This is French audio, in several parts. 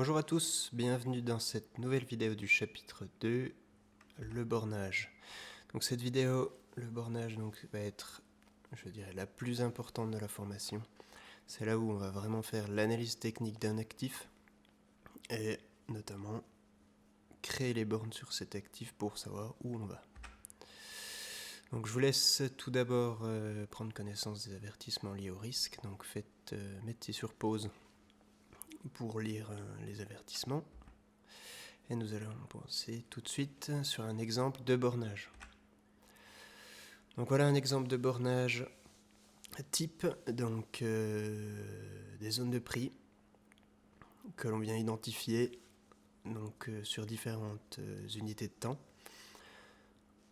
Bonjour à tous, bienvenue dans cette nouvelle vidéo du chapitre 2, le bornage. Donc cette vidéo, le bornage va être, je dirais, la plus importante de la formation. C'est là où on va vraiment faire l'analyse technique d'un actif et notamment créer les bornes sur cet actif pour savoir où on va. Donc je vous laisse tout d'abord prendre connaissance des avertissements liés au risque. Donc mettez sur pause pour lire les avertissements. Et nous allons penser tout de suite sur un exemple de bornage. Donc voilà un exemple de bornage type, donc des zones de prix que l'on vient identifier sur différentes unités de temps,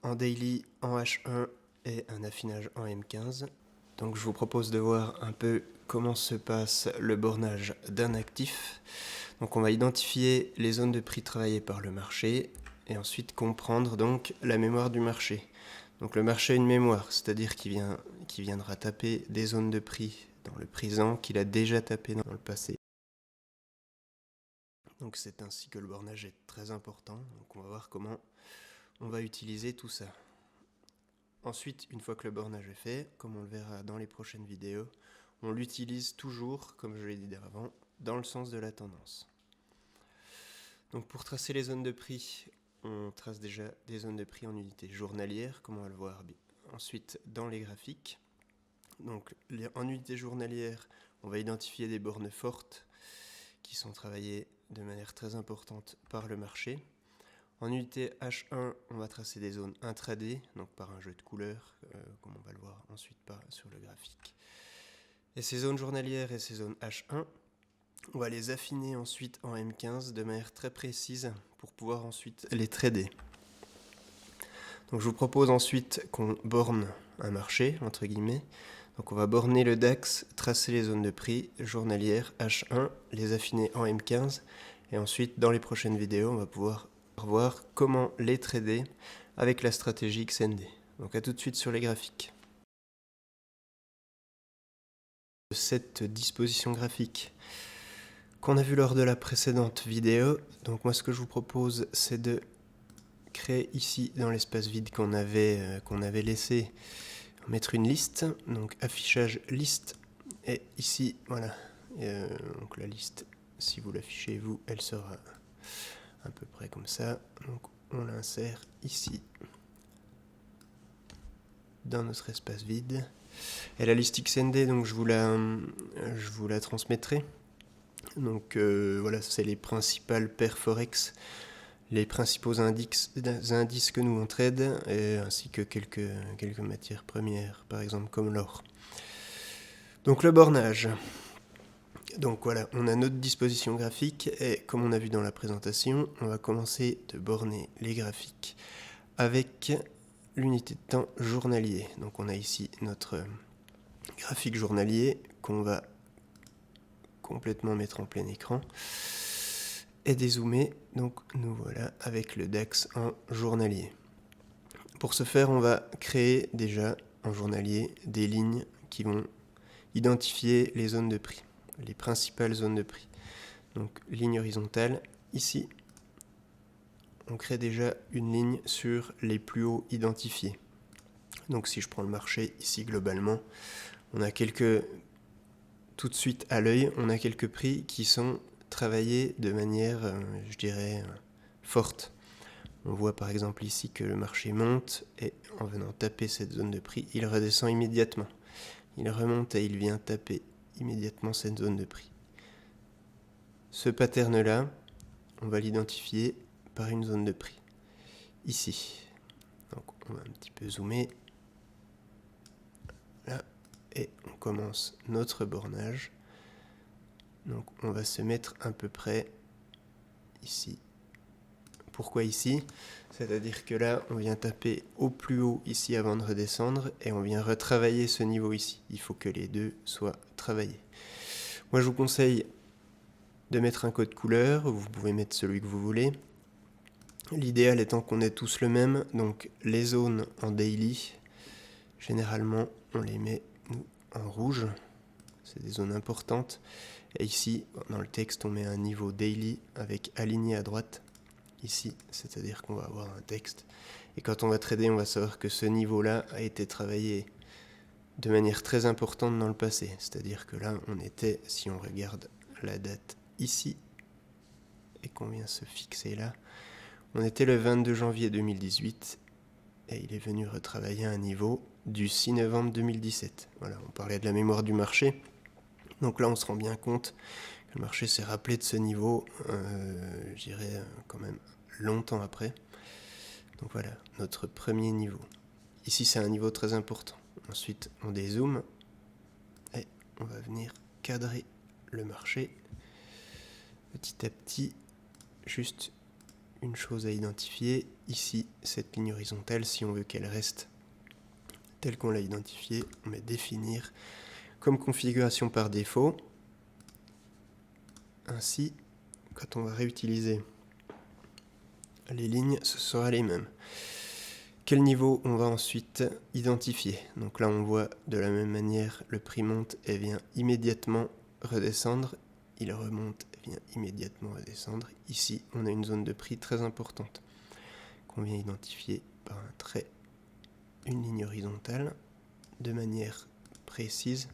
en daily, en H1 et un affinage en M15. Donc je vous propose de voir un peu comment se passe le bornage d'un actif. Donc on va identifier les zones de prix travaillées par le marché et ensuite comprendre donc la mémoire du marché. Donc le marché a une mémoire, c'est-à-dire qu'il viendra taper des zones de prix dans le présent qu'il a déjà tapé dans le passé. Donc c'est ainsi que le bornage est très important. Donc on va voir comment on va utiliser tout ça. Ensuite, une fois que le bornage est fait, comme on le verra dans les prochaines vidéos, on l'utilise toujours, comme je l'ai dit avant, dans le sens de la tendance. Donc pour tracer les zones de prix, on trace déjà des zones de prix en unités journalières, comme on va le voir ensuite dans les graphiques. Donc en unité journalière, on va identifier des bornes fortes qui sont travaillées de manière très importante par le marché. En unité H1, on va tracer des zones intraday, donc par un jeu de couleurs, comme on va le voir ensuite sur le graphique. Et ces zones journalières et ces zones H1, on va les affiner ensuite en M15 de manière très précise pour pouvoir ensuite les trader. Donc je vous propose ensuite qu'on borne un marché, entre guillemets. Donc on va borner le DAX, tracer les zones de prix journalières H1, les affiner en M15. Et ensuite, dans les prochaines vidéos, on va pouvoir voir comment les trader avec la stratégie XND. Donc à tout de suite sur les graphiques. Cette disposition graphique qu'on a vu lors de la précédente vidéo. Donc moi ce que je vous propose c'est de créer ici dans l'espace vide qu'on avait laissé, mettre une liste, donc affichage liste, et ici voilà, donc la liste, si vous l'affichez vous, elle sera à peu près comme ça, donc on l'insère ici dans notre espace vide. Et la liste XND, donc je vous la transmettrai. Donc voilà, c'est les principales paires Forex, les principaux indices que nous on trade, ainsi que quelques matières premières, par exemple comme l'or. Donc le bornage. Donc voilà, on a notre disposition graphique, et comme on a vu dans la présentation, on va commencer de borner les graphiques avec l'unité de temps journalier. Donc on a ici notre graphique journalier qu'on va complètement mettre en plein écran et dézoomer. Donc nous voilà avec le DAX en journalier. Pour ce faire, on va créer déjà en journalier des lignes qui vont identifier les zones de prix, les principales zones de prix. Donc ligne horizontale, ici, on crée déjà une ligne sur les plus hauts identifiés. Donc si je prends le marché ici globalement, on a tout de suite à l'œil, on a quelques prix qui sont travaillés de manière, je dirais, forte. On voit par exemple ici que le marché monte et en venant taper cette zone de prix, il redescend immédiatement. Il remonte et il vient taper immédiatement cette zone de prix. Ce pattern-là, on va l'identifier par une zone de prix. Ici. Donc on va un petit peu zoomer. Là. Et on commence notre bornage. Donc on va se mettre à peu près ici. Pourquoi ici? C'est-à-dire que là, on vient taper au plus haut ici avant de redescendre et on vient retravailler ce niveau ici. Il faut que les deux soient travaillés. Moi, je vous conseille de mettre un code couleur. Vous pouvez mettre celui que vous voulez. L'idéal étant qu'on ait tous le même. Donc les zones en daily, généralement, on les met nous en rouge. c'est des zones importantes. Et ici, dans le texte, on met un niveau daily avec aligné à droite. Ici, c'est-à-dire qu'on va avoir un texte. Et quand on va trader, on va savoir que ce niveau-là a été travaillé de manière très importante dans le passé. C'est-à-dire que là, on était, si on regarde la date ici, et qu'on vient se fixer là, on était le 22 janvier 2018, et il est venu retravailler un niveau du 6 novembre 2017. Voilà, on parlait de la mémoire du marché. Donc là, on se rend bien compte que le marché s'est rappelé de ce niveau, je dirais quand même longtemps après. Donc voilà, notre premier niveau. Ici, c'est un niveau très important. Ensuite, on dézoome et on va venir cadrer le marché petit à petit. Juste une chose à identifier. Ici, cette ligne horizontale, si on veut qu'elle reste telle qu'on l'a identifiée, on met définir comme configuration par défaut. Ainsi, quand on va réutiliser les lignes, ce sera les mêmes. Quel niveau on va ensuite identifier? Donc là, on voit de la même manière, le prix monte et vient immédiatement redescendre. Il remonte et vient immédiatement redescendre. Ici, on a une zone de prix très importante qu'on vient identifier par un trait, une ligne horizontale, de manière précise.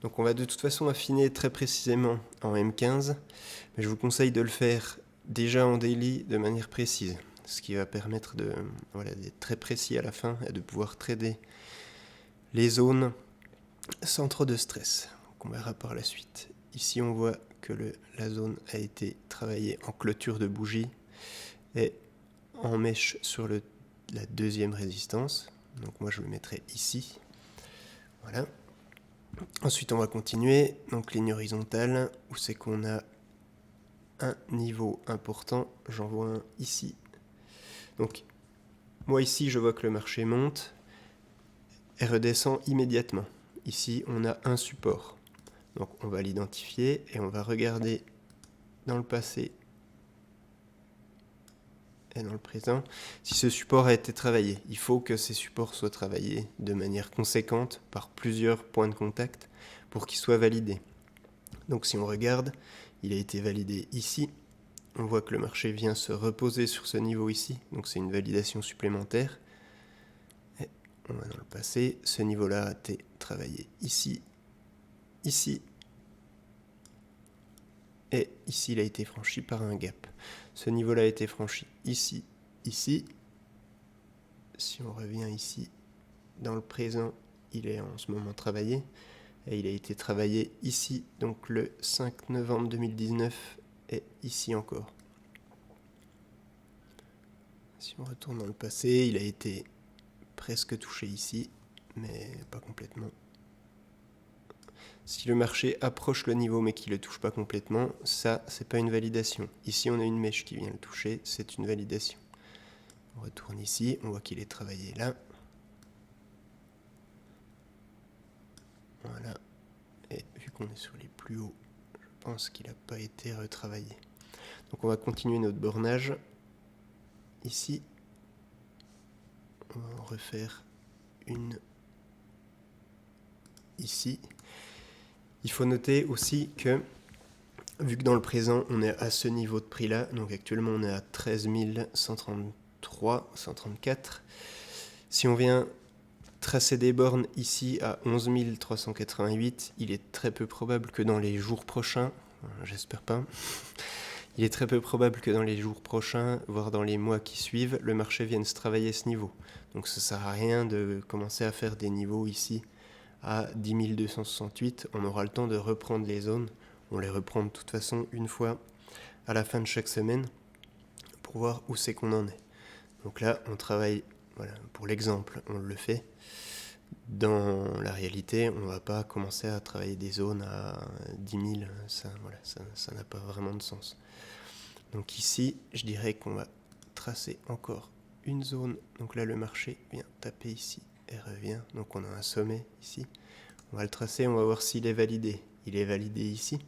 Donc on va de toute façon affiner très précisément en M15, mais je vous conseille de le faire déjà en daily de manière précise, ce qui va permettre d'être très précis à la fin et de pouvoir trader les zones sans trop de stress. Donc on verra par la suite. Ici on voit que la zone a été travaillée en clôture de bougie et en mèche sur la deuxième résistance. Donc moi je le mettrai ici. Voilà. Ensuite, on va continuer. Donc, ligne horizontale, où c'est qu'on a un niveau important. J'en vois un ici. Donc, moi ici, je vois que le marché monte et redescend immédiatement. Ici, on a un support. Donc, on va l'identifier et on va regarder dans le passé et dans le présent si ce support a été travaillé. Il faut que ces supports soient travaillés de manière conséquente par plusieurs points de contact pour qu'ils soient validés. Donc si on regarde, il a été validé ici. On voit que le marché vient se reposer sur ce niveau ici. Donc c'est une validation supplémentaire. Et on va dans le passé. Ce niveau-là a été travaillé ici, ici. Et ici, il a été franchi par un gap. Ce niveau-là a été franchi ici, ici. Si on revient ici, dans le présent, il est en ce moment travaillé. Et il a été travaillé ici, donc le 5 novembre 2019, et ici encore. Si on retourne dans le passé, il a été presque touché ici, mais pas complètement. Si le marché approche le niveau mais qu'il ne le touche pas complètement, ça, c'est pas une validation. Ici, on a une mèche qui vient le toucher, c'est une validation. On retourne ici, on voit qu'il est travaillé là. Voilà. Et vu qu'on est sur les plus hauts, je pense qu'il n'a pas été retravaillé. Donc on va continuer notre bornage. Ici, on va en refaire une ici. Il faut noter aussi que, vu que dans le présent, on est à ce niveau de prix-là, donc actuellement on est à 13 133, 134. Si on vient tracer des bornes ici à 11 388, il est très peu probable que dans les jours prochains, j'espère pas, il est très peu probable que dans les jours prochains, voire dans les mois qui suivent, le marché vienne se travailler ce niveau. Donc ça sert à rien de commencer à faire des niveaux ici à 10 268, on aura le temps de reprendre les zones. On les reprend de toute façon une fois à la fin de chaque semaine pour voir où c'est qu'on en est. Donc là, on travaille, voilà, pour l'exemple, on le fait. Dans la réalité, on ne va pas commencer à travailler des zones à 10 000, ça n'a pas vraiment de sens. Donc ici, je dirais qu'on va tracer encore une zone. Donc là, le marché vient taper ici et revient. Donc on a un sommet ici. On va le tracer, on va voir s'il est validé. Il est validé ici.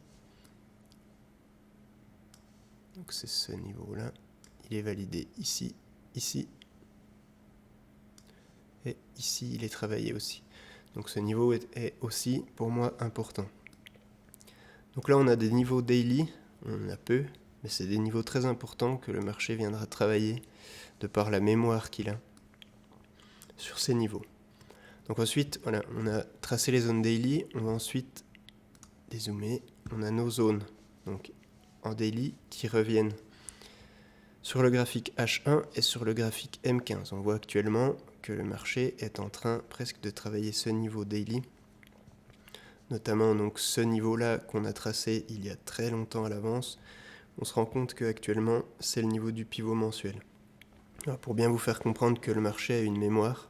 Donc c'est ce niveau-là. Il est validé ici, ici. Et ici, il est travaillé aussi. Donc ce niveau est aussi, pour moi, important. Donc là, on a des niveaux daily, on en a peu, mais c'est des niveaux très importants que le marché viendra travailler de par la mémoire qu'il a sur ces niveaux. Donc ensuite, voilà, on a tracé les zones daily, on va ensuite dézoomer, on a nos zones donc en daily qui reviennent sur le graphique H1 et sur le graphique M15. On voit actuellement que le marché est en train presque de travailler ce niveau daily, notamment donc ce niveau-là qu'on a tracé il y a très longtemps à l'avance. On se rend compte qu'actuellement c'est le niveau du pivot mensuel. Alors, pour bien vous faire comprendre que le marché a une mémoire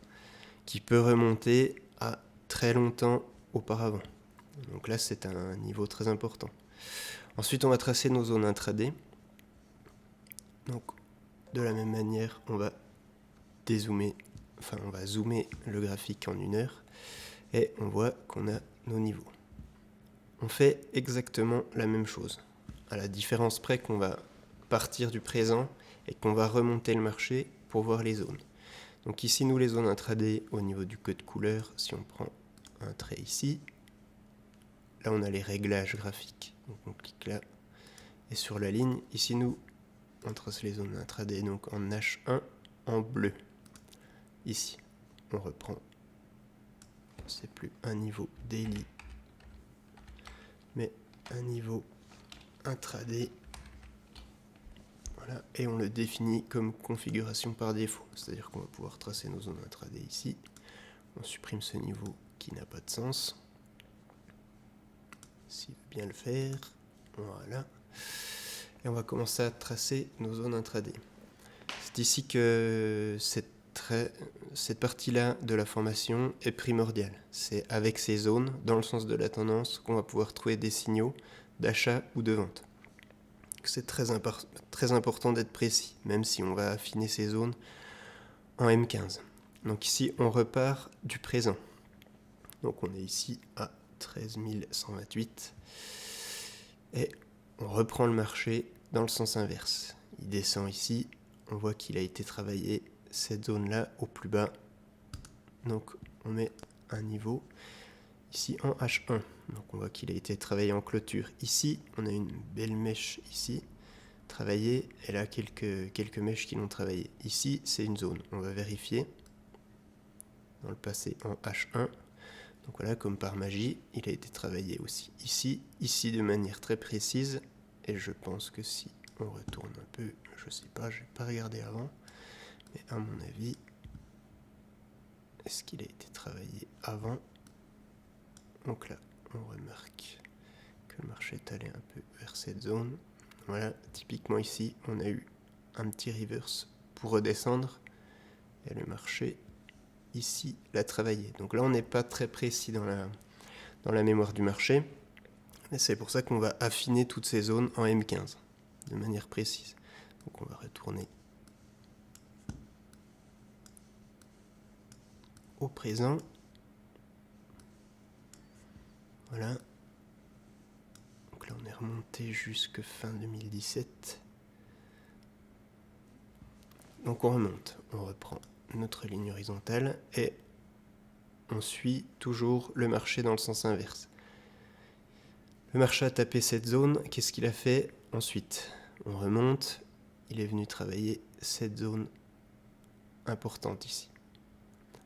qui peut remonter à très longtemps auparavant. Donc là c'est un niveau très important. Ensuite on va tracer nos zones intraday. Donc de la même manière on va on va zoomer le graphique en 1 heure et on voit qu'on a nos niveaux. On fait exactement la même chose, à la différence près qu'on va partir du présent et qu'on va remonter le marché pour voir les zones. Donc ici, nous, les zones intraday au niveau du code couleur, si on prend un trait ici, là on a les réglages graphiques. Donc on clique là, et sur la ligne, ici nous, on trace les zones intraday donc en H1 en bleu. Ici, on reprend, c'est plus un niveau daily, mais un niveau intraday. Voilà, et on le définit comme configuration par défaut, c'est-à-dire qu'on va pouvoir tracer nos zones intraday ici. On supprime ce niveau qui n'a pas de sens. S'il veut bien le faire, voilà. Et on va commencer à tracer nos zones intraday. C'est ici que cette partie-là de la formation est primordiale. C'est avec ces zones, dans le sens de la tendance, qu'on va pouvoir trouver des signaux d'achat ou de vente. C'est très important d'être précis, même si on va affiner ces zones en M15. Donc ici, on repart du présent. Donc on est ici à 13 128 et on reprend le marché dans le sens inverse. Il descend ici, on voit qu'il a été travaillé cette zone-là au plus bas. Donc on met un niveau ici en H1. Donc on voit qu'il a été travaillé en clôture. Ici, on a une belle mèche ici, travaillée, et là quelques mèches qui l'ont travaillé. Ici, c'est une zone. On va vérifier dans le passé en H1. Donc voilà, comme par magie, il a été travaillé aussi ici de manière très précise. Et je pense que si on retourne un peu, je sais pas, je n'ai pas regardé avant, mais à mon avis, est-ce qu'il a été travaillé avant? Donc là, on remarque que le marché est allé un peu vers cette zone. Voilà, typiquement ici, on a eu un petit reverse pour redescendre, et le marché ici l'a travaillé. Donc là, on n'est pas très précis dans la mémoire du marché, et c'est pour ça qu'on va affiner toutes ces zones en M15 de manière précise. Donc on va retourner au présent. Voilà. Donc là, on est remonté jusque fin 2017. Donc on remonte, on reprend notre ligne horizontale et on suit toujours le marché dans le sens inverse. Le marché a tapé cette zone, qu'est-ce qu'il a fait ensuite? On remonte, il est venu travailler cette zone importante ici.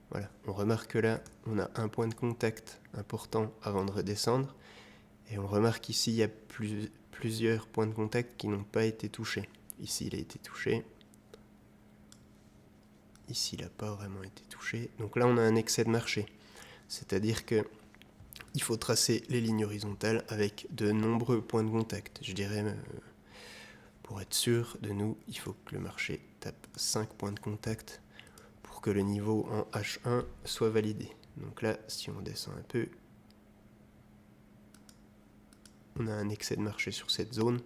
Voilà, on remarque que là, on a un point de contact important avant de redescendre, et on remarque ici, il y a plusieurs points de contact qui n'ont pas été touchés. Ici, il a été touché. Ici, il n'a pas vraiment été touché. Donc là, on a un excès de marché. C'est-à-dire que il faut tracer les lignes horizontales avec de nombreux points de contact. Je dirais, pour être sûr de nous, il faut que le marché tape 5 points de contact pour que le niveau en H1 soit validé. Donc là, si on descend un peu, on a un excès de marché sur cette zone,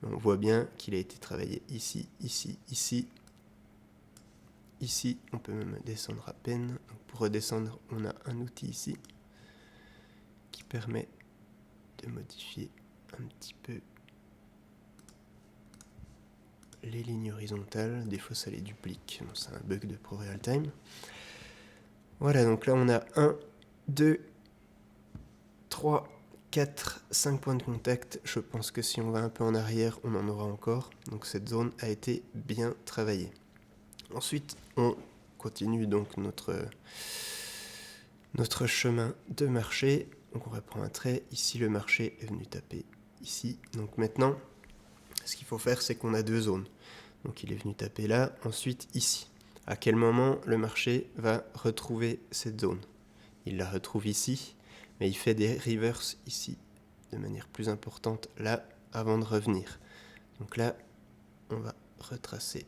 mais on voit bien qu'il a été travaillé ici, ici, ici. Ici, on peut même descendre à peine. Donc pour redescendre, on a un outil ici qui permet de modifier un petit peu les lignes horizontales. Des fois, ça les duplique. C'est un bug de ProRealTime. Voilà, donc là, on a 1, 2, 3, 5 points de contact. Je pense que si on va un peu en arrière, on en aura encore. Donc cette zone a été bien travaillée. Ensuite, on continue donc notre chemin de marché. Donc on reprend un trait. Ici, le marché est venu taper ici. Donc maintenant, ce qu'il faut faire, c'est qu'on a deux zones. Donc il est venu taper là, ensuite ici. À quel moment le marché va retrouver cette zone? Il la retrouve ici, mais il fait des reverses ici, de manière plus importante là, avant de revenir. Donc là, on va retracer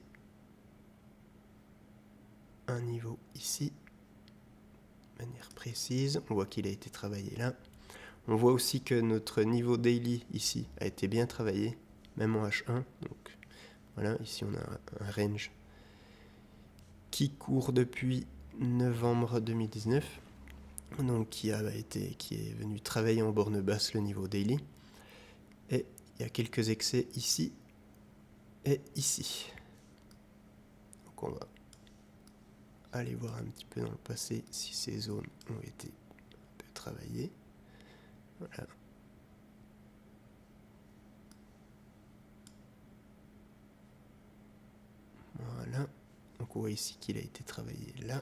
un niveau ici, de manière précise. On voit qu'il a été travaillé là. On voit aussi que notre niveau daily ici a été bien travaillé, même en H1. Donc voilà, ici on a un range qui court depuis novembre 2019, donc qui est venu travailler en borne basse le niveau daily. Et il y a quelques excès ici et ici. Donc on va aller voir un petit peu dans le passé si ces zones ont été un peu travaillées. Voilà. Voilà. Donc on voit ici qu'il a été travaillé là,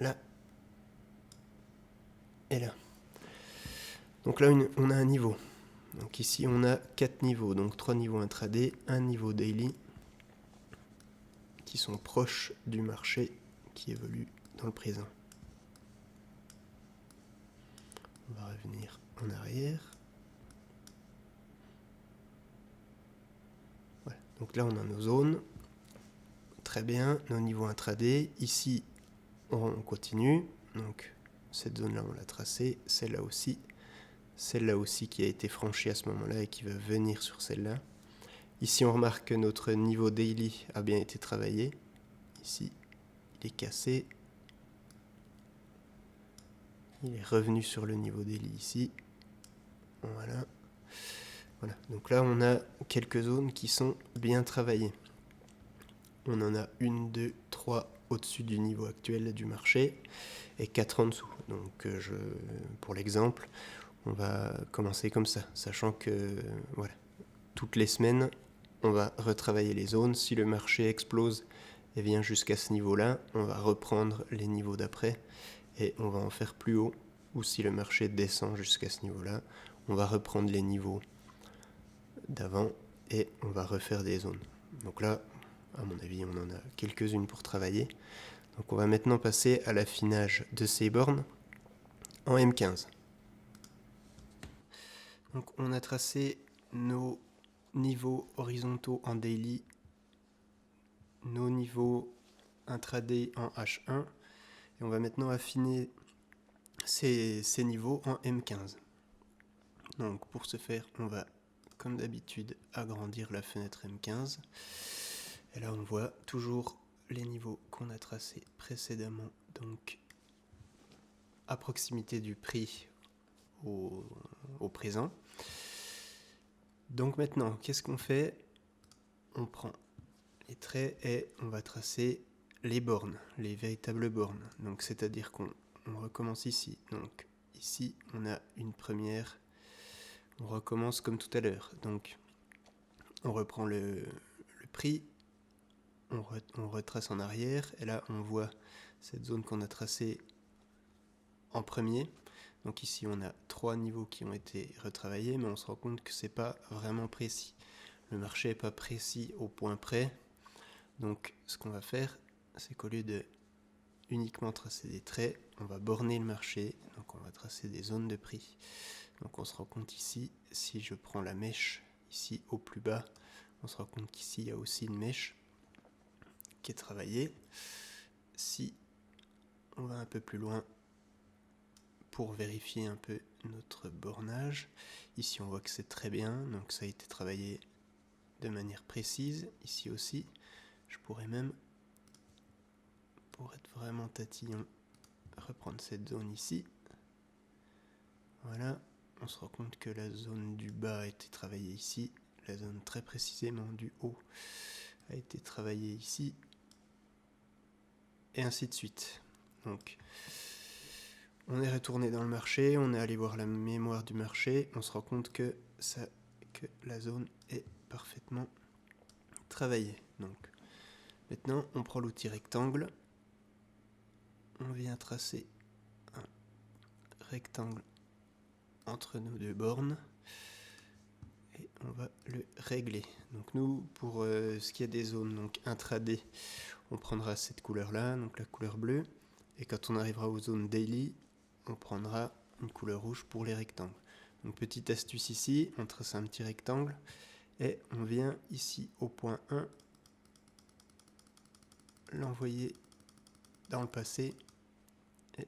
là et là. Donc là, on a un niveau. Donc ici, on a 4 niveaux. Donc 3 niveaux intraday, un niveau daily, qui sont proches du marché qui évolue dans le présent. On va revenir en arrière. Voilà. Donc là, on a nos zones. Très bien, nos niveaux intraday. Ici, on continue. Donc cette zone-là, on l'a tracée. Celle-là aussi qui a été franchie à ce moment-là et qui va venir sur celle-là. Ici, on remarque que notre niveau daily a bien été travaillé. Ici, il est cassé. Il est revenu sur le niveau daily ici. Voilà. Voilà. Donc là, on a quelques zones qui sont bien travaillées. On en a 1, 2, 3 au-dessus du niveau actuel du marché et 4 en dessous. Donc pour l'exemple, on va commencer comme ça, sachant que voilà, toutes les semaines, on va retravailler les zones. Si le marché explose et vient jusqu'à ce niveau-là, on va reprendre les niveaux d'après et on va en faire plus haut. Ou si le marché descend jusqu'à ce niveau-là, on va reprendre les niveaux d'avant et on va refaire des zones. Donc là, à mon avis, on en a quelques-unes pour travailler. Donc on va maintenant passer à l'affinage de ces bornes en M15. Donc on a tracé nos niveaux horizontaux en daily, nos niveaux intraday en H1, et on va maintenant affiner ces niveaux en M15. Donc pour ce faire, on va, comme d'habitude, agrandir la fenêtre M15. Et là, on voit toujours les niveaux qu'on a tracés précédemment, donc à proximité du prix au présent. Donc maintenant, qu'est-ce qu'on fait? On prend les traits et on va tracer les bornes, les véritables bornes. Donc c'est-à-dire qu'on recommence ici. Donc ici, on a une première. On recommence comme tout à l'heure. Donc on reprend le prix. On retrace en arrière et là on voit cette zone qu'on a tracée en premier. Donc ici on a 3 niveaux qui ont été retravaillés, mais on se rend compte que c'est pas vraiment précis. Le marché n'est pas précis au point près. Donc ce qu'on va faire, c'est qu'au lieu de uniquement tracer des traits, on va borner le marché. Donc on va tracer des zones de prix. Donc on se rend compte ici, si je prends la mèche ici au plus bas, on se rend compte qu'ici il y a aussi une mèche qui est travaillé. Si on va un peu plus loin pour vérifier un peu notre bornage, ici on voit que c'est très bien, donc ça a été travaillé de manière précise. Ici aussi, je pourrais même, pour être vraiment tatillon, reprendre cette zone ici. Voilà, on se rend compte que la zone du bas a été travaillée ici, la zone très précisément du haut a été travaillée ici, et ainsi de suite. Donc on est retourné dans le marché, on est allé voir la mémoire du marché, on se rend compte que la zone est parfaitement travaillée. Donc maintenant on prend l'outil rectangle, on vient tracer un rectangle entre nos deux bornes et on va le régler. Donc nous, pour ce qui est des zones donc intraday, on prendra cette couleur là, donc la couleur bleue, et quand on arrivera aux zones daily, on prendra une couleur rouge pour les rectangles. Donc petite astuce ici, on trace un petit rectangle et on vient ici au point 1 l'envoyer dans le passé et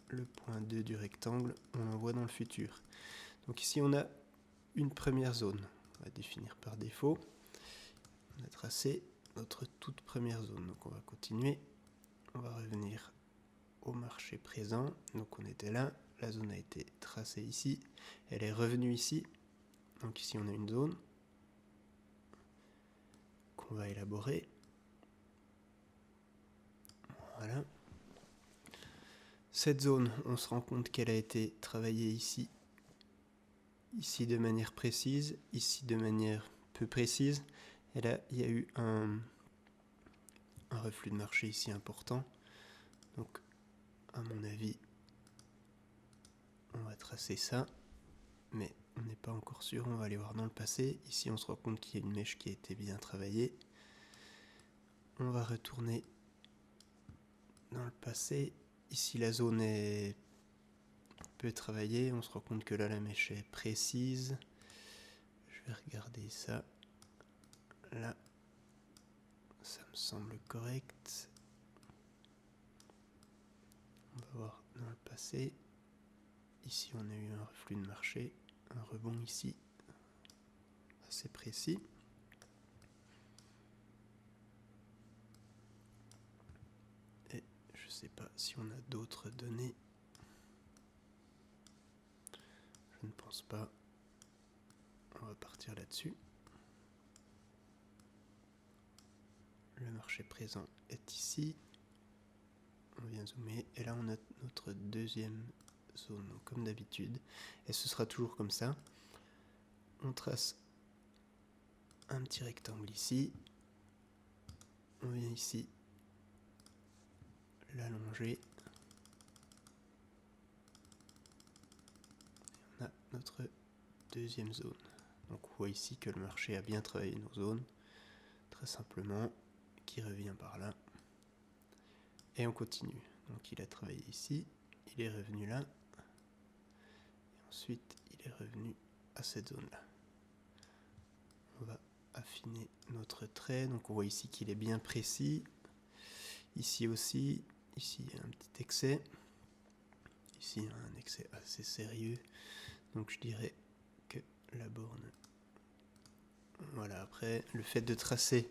le point 2 du rectangle on l'envoie dans le futur. Donc ici on a une première zone, on va définir par défaut. On a tracé notre toute première zone, donc on va continuer, on va revenir au marché présent, donc on était là, la zone a été tracée ici, elle est revenue ici, donc ici on a une zone qu'on va élaborer, voilà. Cette zone, on se rend compte qu'elle a été travaillée ici, ici de manière précise, ici de manière peu précise, et là il y a eu un reflux de marché ici important, donc à mon avis on va tracer ça, mais on n'est pas encore sûr, on va aller voir dans le passé. Ici on se rend compte qu'il y a une mèche qui a été bien travaillée. On va retourner dans le passé. Ici la zone est peu travaillée, on se rend compte que là la mèche est précise. Je vais regarder ça. Là, ça me semble correct. On va voir dans le passé. Ici on a eu un reflux de marché, un rebond ici, assez précis. Et je ne sais pas si on a d'autres données. Je ne pense pas. On va partir là-dessus. Le marché présent est ici. On vient zoomer et là on a notre deuxième zone, donc comme d'habitude. Et ce sera toujours comme ça. On trace un petit rectangle ici. On vient ici l'allonger. On a notre deuxième zone. Donc on voit ici que le marché a bien travaillé nos zones, très simplement, qui revient par là. Et on continue. Donc il a travaillé ici, il est revenu là, et ensuite il est revenu à cette zone-là. On va affiner notre trait, donc on voit ici qu'il est bien précis. Ici aussi, ici il y a un petit excès. Ici il y a un excès assez sérieux. Donc je dirais que la borne... Voilà, après le fait de tracer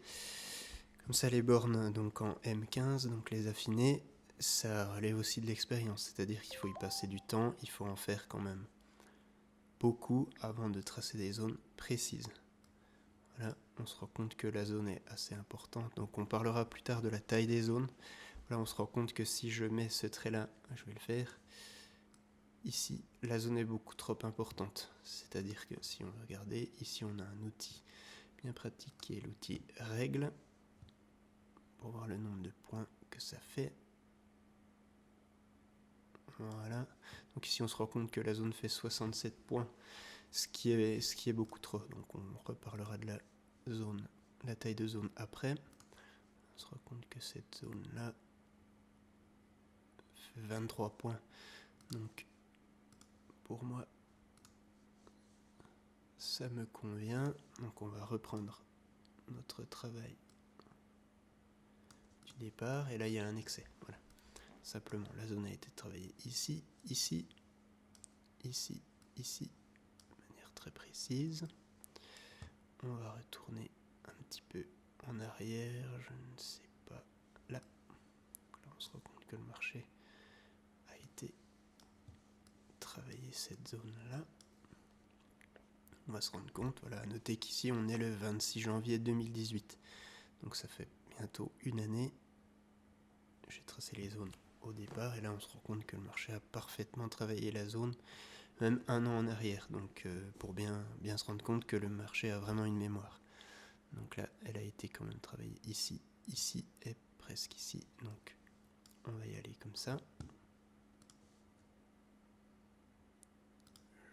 comme ça les bornes donc en M15, donc les affiner, ça relève aussi de l'expérience, c'est-à-dire qu'il faut y passer du temps, il faut en faire quand même beaucoup avant de tracer des zones précises. Voilà, on se rend compte que la zone est assez importante, donc on parlera plus tard de la taille des zones. Voilà, on se rend compte que si je mets ce trait-là, je vais le faire, ici, la zone est beaucoup trop importante, c'est-à-dire que si on veut regarder, ici on a un outil bien pratique qui est l'outil règle, pour voir le nombre de points que ça fait. Voilà, donc ici on se rend compte que la zone fait 67 points, ce qui est beaucoup trop, donc on reparlera de la zone, la taille de zone après. On se rend compte que cette zone là fait 23 points, donc pour moi ça me convient. Donc on va reprendre notre travail du départ, et là il y a un excès, voilà. Simplement la zone a été travaillée ici, ici, ici, ici, de manière très précise. On va retourner un petit peu en arrière, je ne sais pas, là. Là on se rend compte que le marché a été travaillé cette zone là. On va se rendre compte, voilà, à noter qu'ici on est le 26 janvier 2018, donc ça fait bientôt une année. J'ai tracé les zones au départ, et là on se rend compte que le marché a parfaitement travaillé la zone, même un an en arrière, donc pour bien se rendre compte que le marché a vraiment une mémoire. Donc là, elle a été quand même travaillée ici, ici et presque ici, donc on va y aller comme ça.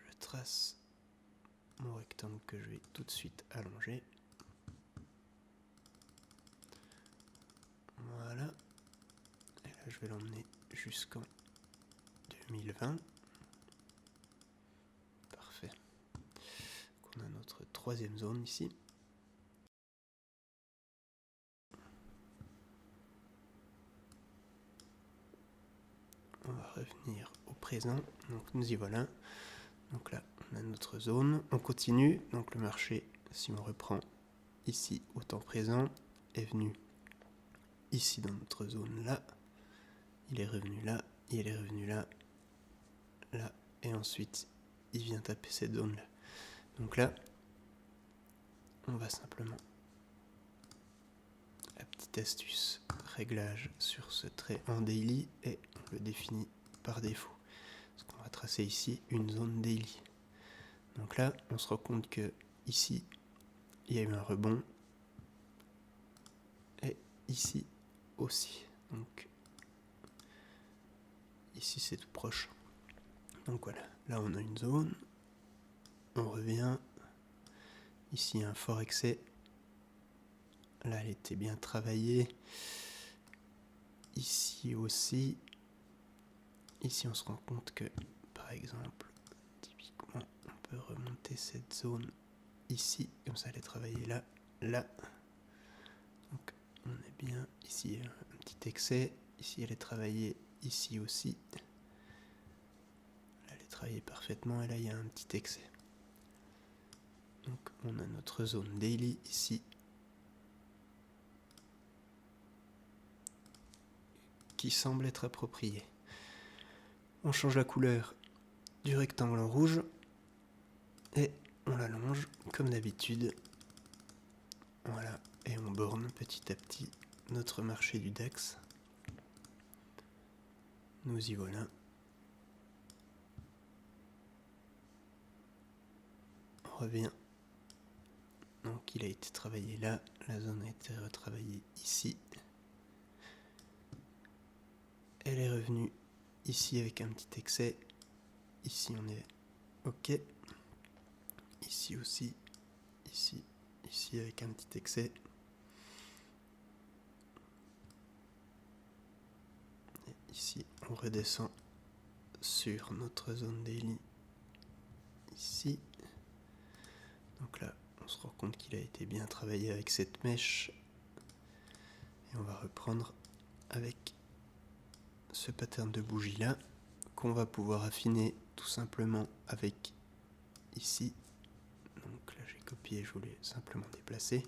Je trace mon rectangle que je vais tout de suite allonger. Voilà. Et là, je vais l'emmener jusqu'en 2020. Parfait. Donc on a notre troisième zone ici. On va revenir au présent. Donc nous y voilà. Donc là, on a notre zone. On continue. Donc le marché, si on reprend ici au temps présent, est venu ici dans notre zone là. Il est revenu là. Il est revenu là. Là. Et ensuite, il vient taper cette zone là. Donc là, on va simplement, la petite astuce, réglage sur ce trait en daily, et on le définit par défaut. Parce qu'on va tracer ici une zone daily. Donc là, on se rend compte que ici, il y a eu un rebond, et ici aussi. Donc ici, c'est tout proche. Donc voilà, là on a une zone, on revient, ici un fort excès, là elle était bien travaillée, ici aussi, ici on se rend compte que, par exemple, typiquement, on peut remonter cette zone ici, comme ça elle est travaillée là, là, donc on est bien, ici un petit excès, ici elle est travaillée ici aussi, là elle est travaillée parfaitement, et là il y a un petit excès. Donc on a notre zone daily ici, qui semble être appropriée. On change la couleur du rectangle en rouge et on l'allonge comme d'habitude. Voilà, et on borne petit à petit notre marché du DAX. Nous y voilà. On revient. Donc il a été travaillé là, la zone a été retravaillée ici. Elle est revenue ici avec un petit excès. Ici on est OK. Ici aussi. Ici. Ici avec un petit excès. Et ici on redescend sur notre zone daily. Ici. Donc là on se rend compte qu'il a été bien travaillé avec cette mèche. Et on va reprendre avec ce pattern de bougie là, qu'on va pouvoir affiner tout simplement avec ici. Donc là j'ai copié, je voulais simplement déplacer.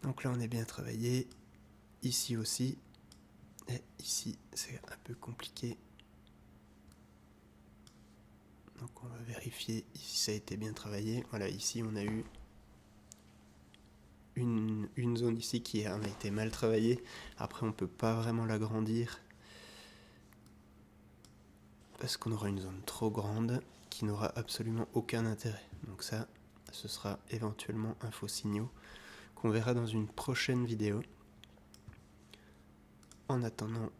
Donc là on est bien travaillé, ici aussi, et ici c'est un peu compliqué. Donc on va vérifier ici ça a été bien travaillé. Voilà, ici on a eu une zone ici qui a été mal travaillée. Après on peut pas vraiment l'agrandir parce qu'on aura une zone trop grande qui n'aura absolument aucun intérêt. Donc ça, ce sera éventuellement un faux signal qu'on verra dans une prochaine vidéo. En attendant,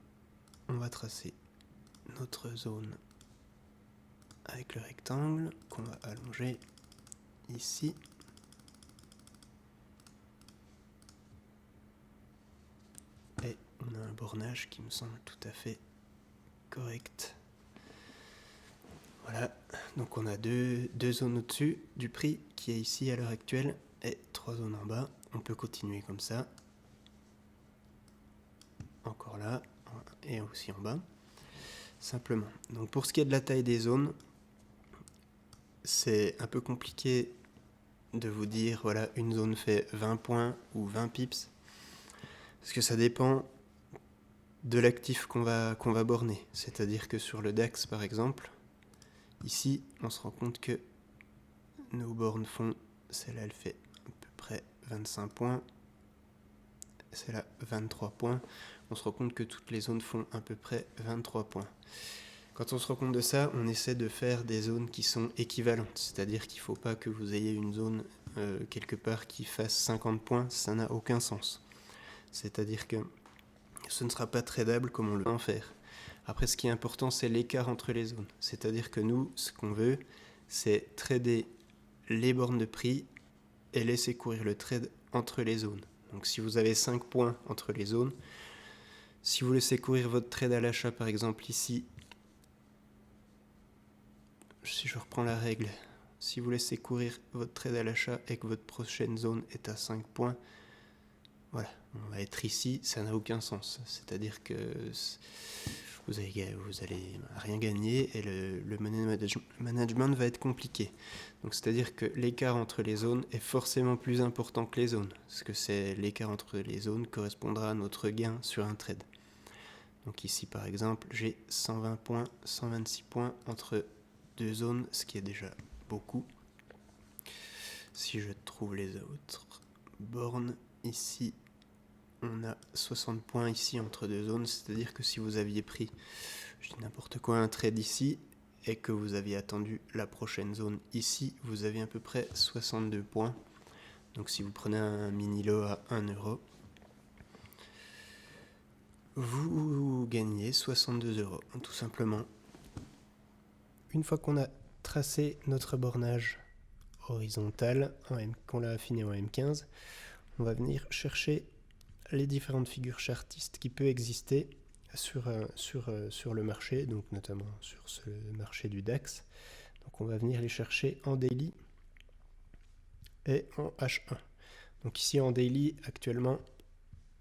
on va tracer notre zone avec le rectangle qu'on va allonger ici. Et on a un bornage qui me semble tout à fait correct. Voilà, donc on a deux zones au-dessus du prix qui est ici à l'heure actuelle et 3 zones en bas. On peut continuer comme ça. Encore là et aussi en bas. Simplement. Donc pour ce qui est de la taille des zones, c'est un peu compliqué de vous dire voilà une zone fait 20 points ou 20 pips parce que ça dépend de l'actif qu'on va borner. C'est-à-dire que sur le DAX par exemple, ici on se rend compte que nos bornes font, celle-là elle fait à peu près 25 points, celle-là 23 points. on se rend compte que toutes les zones font à peu près 23 points. Quand on se rend compte de ça, on essaie de faire des zones qui sont équivalentes, c'est-à-dire qu'il ne faut pas que vous ayez une zone quelque part qui fasse 50 points, ça n'a aucun sens. C'est-à-dire que ce ne sera pas tradable comme on le veut en faire. Après, ce qui est important, c'est l'écart entre les zones. C'est-à-dire que nous, ce qu'on veut, c'est trader les bornes de prix et laisser courir le trade entre les zones. Donc si vous avez 5 points entre les zones, si vous laissez courir votre trade à l'achat, par exemple ici, si je reprends la règle, si vous laissez courir votre trade à l'achat et que votre prochaine zone est à 5 points, voilà, on va être ici, ça n'a aucun sens. C'est-à-dire que vous allez rien gagner et le money management va être compliqué. Donc c'est-à-dire que l'écart entre les zones est forcément plus important que les zones, parce que c'est l'écart entre les zones correspondra à notre gain sur un trade. Donc ici par exemple, j'ai 120 points, 126 points entre deux zones, ce qui est déjà beaucoup. Si je trouve les autres bornes, ici on a 60 points ici entre deux zones, c'est-à-dire que si vous aviez pris, je dis n'importe quoi, un trade ici, et que vous aviez attendu la prochaine zone ici, vous avez à peu près 62 points. Donc si vous prenez un mini lot à 1 €, vous gagnez 62 €, tout simplement. Une fois qu'on a tracé notre bornage horizontal, qu'on l'a affiné en M15, on va venir chercher les différentes figures chartistes qui peuvent exister sur le marché, donc notamment sur ce marché du DAX. Donc on va venir les chercher en daily et en H1. Donc ici en daily, actuellement,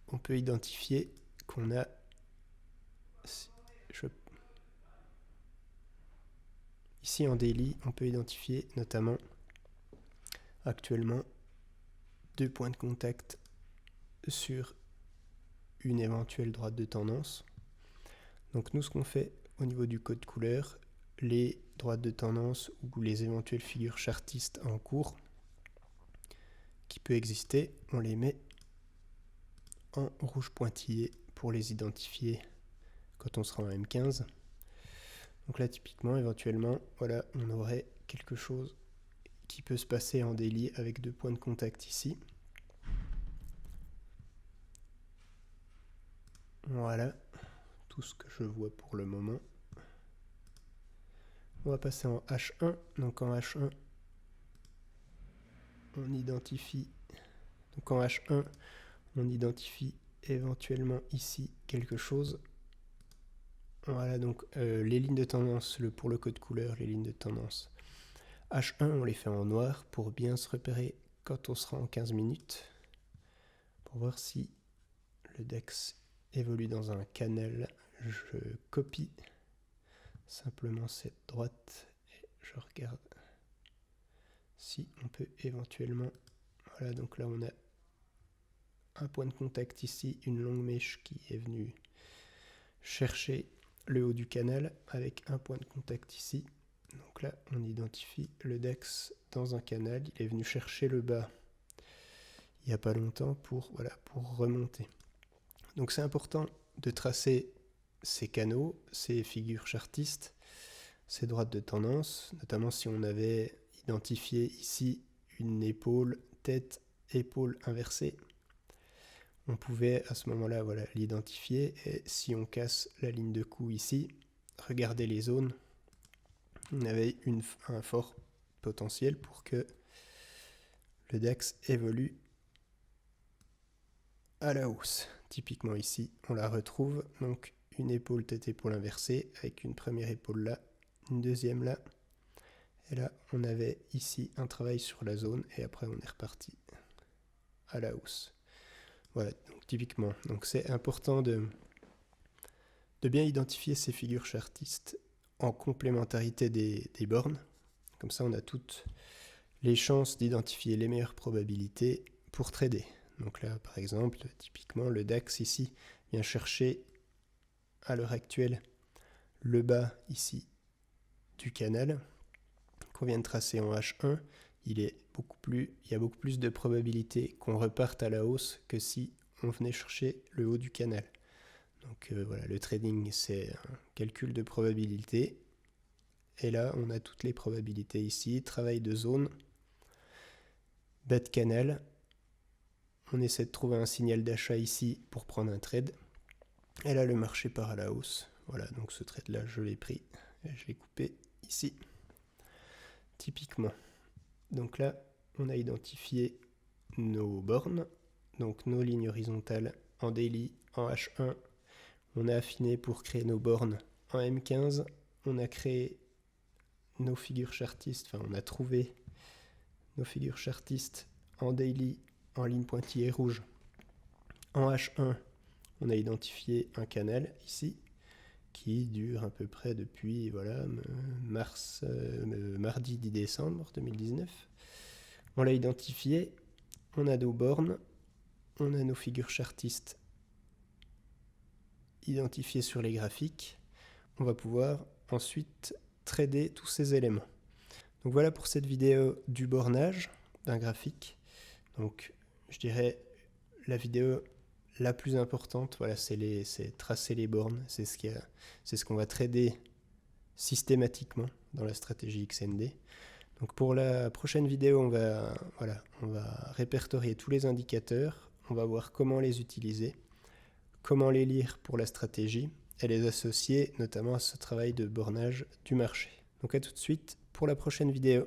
on peut identifier qu'on a... Ici en daily, on peut identifier notamment actuellement 2 points de contact sur une éventuelle droite de tendance. Donc nous, ce qu'on fait au niveau du code couleur, les droites de tendance ou les éventuelles figures chartistes en cours qui peut exister, on les met en rouge pointillé pour les identifier quand on sera en M15. Donc là typiquement, éventuellement, voilà, on aurait quelque chose qui peut se passer en daily avec 2 points de contact ici. Voilà, tout ce que je vois pour le moment. On va passer en H1. Donc en H1, on identifie. Donc en H1, on identifie éventuellement ici quelque chose. Voilà, donc les lignes de tendance, pour le code couleur, les lignes de tendance. H1, on les fait en noir pour bien se repérer quand on sera en 15 minutes. Pour voir si le DAX évolue dans un canal, je copie simplement cette droite et je regarde si on peut éventuellement... Voilà, donc là on a un point de contact ici, une longue mèche qui est venue chercher le haut du canal avec un point de contact ici. Donc là on identifie le DAX dans un canal, il est venu chercher le bas il n'y a pas longtemps pour remonter. Donc c'est important de tracer ces canaux, ces figures chartistes, ces droites de tendance, notamment si on avait identifié ici une épaule, tête, épaule inversée. On pouvait à ce moment-là l'identifier et si on casse la ligne de coup ici, regardez les zones, on avait un fort potentiel pour que le DAX évolue à la hausse. Typiquement ici, on la retrouve, donc une épaule tête-épaule inversée avec une première épaule là, une deuxième là. Et là, on avait ici un travail sur la zone et après on est reparti à la hausse. Voilà, donc typiquement. Donc c'est important de bien identifier ces figures chartistes en complémentarité des bornes. Comme ça, on a toutes les chances d'identifier les meilleures probabilités pour trader. Donc là, par exemple, typiquement, le DAX ici vient chercher à l'heure actuelle le bas ici du canal qu'on vient de tracer en H1. Il y a beaucoup plus de probabilités qu'on reparte à la hausse que si on venait chercher le haut du canal. Donc voilà, le trading, c'est un calcul de probabilité. Et là, on a toutes les probabilités ici. Travail de zone, bas de canal. On essaie de trouver un signal d'achat ici pour prendre un trade. Et là, le marché part à la hausse. Voilà, donc ce trade-là, je l'ai pris. Et je l'ai coupé ici. Typiquement. Donc là, on a identifié nos bornes. Donc nos lignes horizontales en daily, en H1. On a affiné pour créer nos bornes en M15. On a créé nos figures chartistes, enfin on a trouvé nos figures chartistes en daily, en ligne pointillée rouge. En H1, on a identifié un canal ici qui dure à peu près depuis voilà, mardi 10 décembre 2019. On l'a identifié, on a nos bornes, on a nos figures chartistes identifiées sur les graphiques. On va pouvoir ensuite trader tous ces éléments. Donc voilà pour cette vidéo du bornage d'un graphique. Donc je dirais la vidéo la plus importante, voilà, c'est tracer les bornes, c'est ce qu'on va trader systématiquement dans la stratégie XND. Donc pour la prochaine vidéo, on va répertorier tous les indicateurs, on va voir comment les utiliser, comment les lire pour la stratégie et les associer notamment à ce travail de bornage du marché. Donc à tout de suite pour la prochaine vidéo.